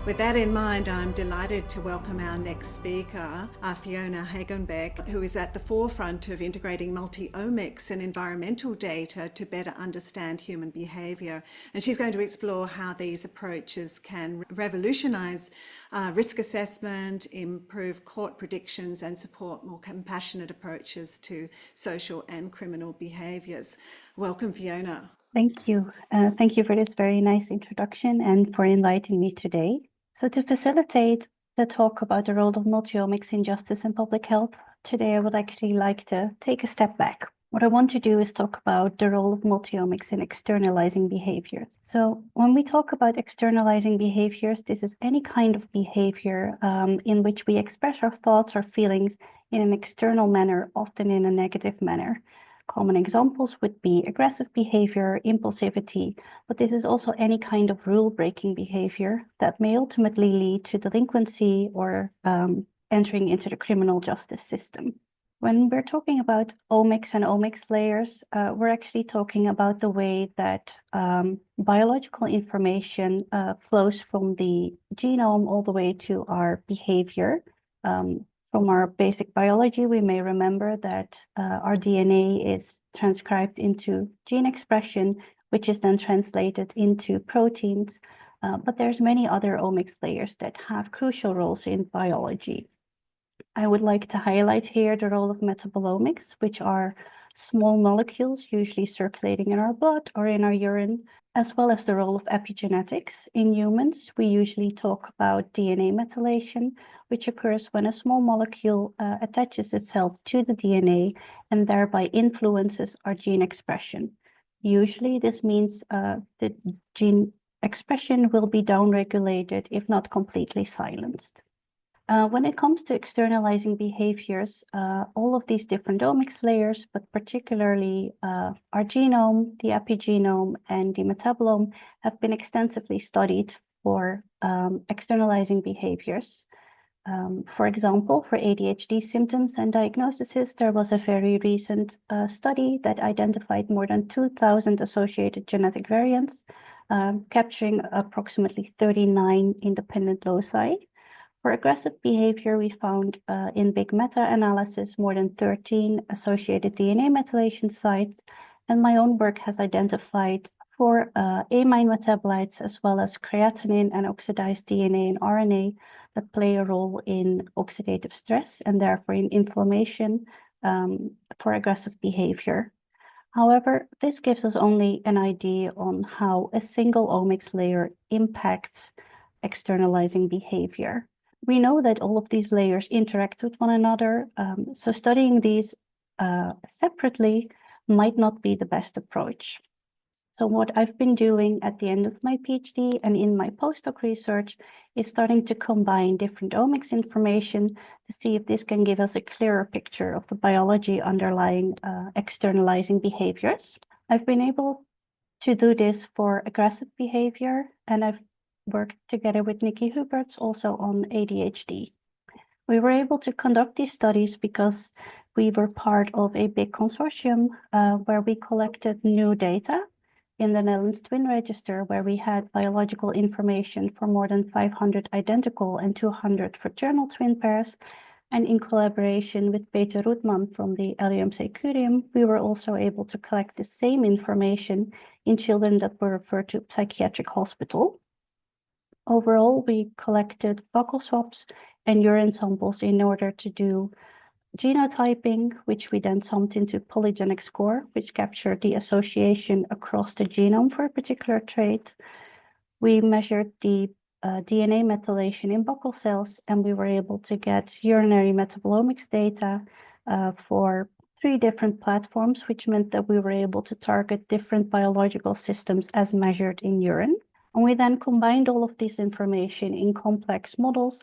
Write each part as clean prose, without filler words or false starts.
With that in mind, I'm delighted to welcome our next speaker, Fiona Hagenbeek, who is at the forefront of integrating multi-omics and environmental data to better understand human behaviour. And she's going to explore how these approaches can revolutionise risk assessment, improve court predictions, and support more compassionate approaches to social and criminal behaviours. Welcome, Fiona. Thank you. Thank you for this very nice introduction and for inviting me today. So to facilitate the talk about the role of multi-omics in justice and public health, today I would actually like to take a step back. What I want to do is talk about the role of multi-omics in externalizing behaviors. So when we talk about externalizing behaviors, this is any kind of behavior in which we express our thoughts or feelings in an external manner, often in a negative manner. Common examples would be aggressive behavior, impulsivity, but this is also any kind of rule-breaking behavior that may ultimately lead to delinquency or entering into the criminal justice system. When we're talking about omics and omics layers, we're actually talking about the way that biological information flows from the genome all the way to our behavior. From our basic biology, we may remember that our DNA is transcribed into gene expression, which is then translated into proteins. But there's many other omics layers that have crucial roles in biology. I would like to highlight here the role of metabolomics, which are small molecules usually circulating in our blood or in our urine, as well as the role of epigenetics. In humans, we usually talk about DNA methylation, which occurs when a small molecule attaches itself to the DNA and thereby influences our gene expression. Usually, this means that gene expression will be downregulated, if not completely silenced. When it comes to externalizing behaviors, all of these different omics layers, but particularly our genome, the epigenome, and the metabolome have been extensively studied for externalizing behaviors. For example, for ADHD symptoms and diagnoses, there was a very recent study that identified more than 2,000 associated genetic variants, capturing approximately 39 independent loci. For aggressive behavior, we found in big meta-analysis more than 13 associated DNA methylation sites, and my own work has identified 4 amine metabolites as well as creatinine and oxidized DNA and RNA that play a role in oxidative stress and therefore in inflammation for aggressive behavior. However, this gives us only an idea on how a single omics layer impacts externalizing behavior. We know that all of these layers interact with one another, so studying these separately might not be the best approach. So what I've been doing at the end of my PhD and in my postdoc research is starting to combine different omics information to see if this can give us a clearer picture of the biology underlying externalizing behaviors. I've been able to do this for aggressive behavior, and I've worked together with Nikki Huberts also on ADHD. We were able to conduct these studies because we were part of a big consortium where we collected new data in the Netherlands Twin Register, where we had biological information for more than 500 identical and 200 fraternal twin pairs. And in collaboration with Peter Roetman from the LUMC Curium, we were also able to collect the same information in children that were referred to psychiatric hospital. Overall, we collected buccal swabs and urine samples in order to do genotyping, which we then summed into polygenic score, which captured the association across the genome for a particular trait. We measured the DNA methylation in buccal cells, and we were able to get urinary metabolomics data for 3 different platforms, which meant that we were able to target different biological systems as measured in urine. And we then combined all of this information in complex models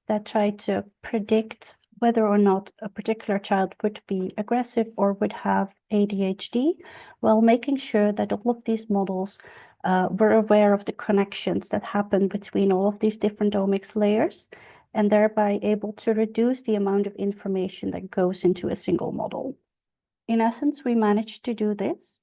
that tried to predict whether or not a particular child would be aggressive or would have ADHD, while making sure that all of these models were aware of the connections that happen between all of these different omics layers, and thereby able to reduce the amount of information that goes into a single model. in essence, we managed to do this.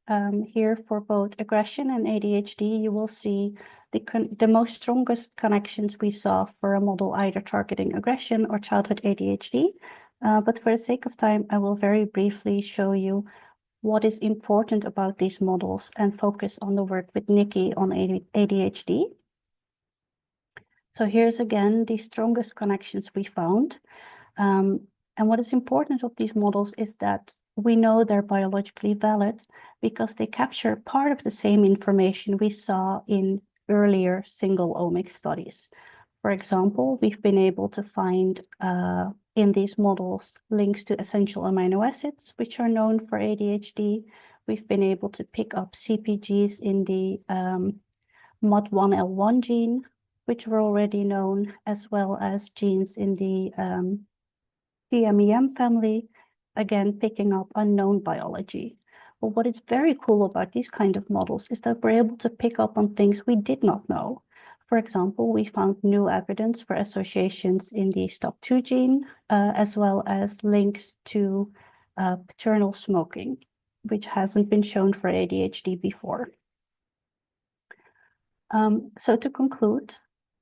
Here for both aggression and ADHD, you will see the most strongest connections we saw for a model either targeting aggression or childhood ADHD. But for the sake of time, I will very briefly show you what is important about these models and focus on the work with Nikki on ADHD. So here's again the strongest connections we found. And what is important of these models is that we know they're biologically valid because they capture part of the same information we saw in earlier single omics studies. For example, we've been able to find in these models links to essential amino acids, which are known for ADHD. We've been able to pick up CPGs in the MOD1L1 gene, which were already known, as well as genes in the TMEM family, again, picking up unknown biology. But what is very cool about these kind of models is that we're able to pick up on things we did not know. For example, we found new evidence for associations in the STOP2 gene, as well as links to paternal smoking, which hasn't been shown for ADHD before. So to conclude,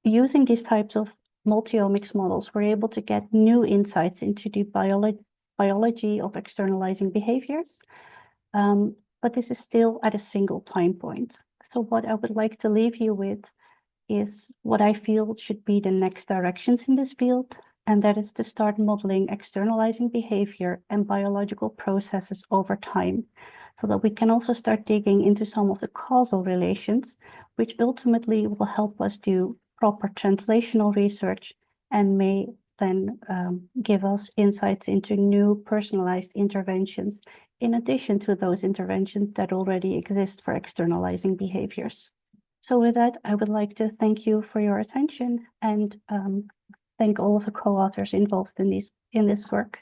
using these types of multi-omics models, we're able to get new insights into the biology of externalizing behaviors, but this is still at a single time point. So what I would like to leave you with is what I feel should be the next directions in this field, and that is to start modeling externalizing behavior and biological processes over time, so that we can also start digging into some of the causal relations, which ultimately will help us do proper translational research and may then give us insights into new personalized interventions, in addition to those interventions that already exist for externalizing behaviors. So with that, I would like to thank you for your attention and thank all of the co-authors involved in this work.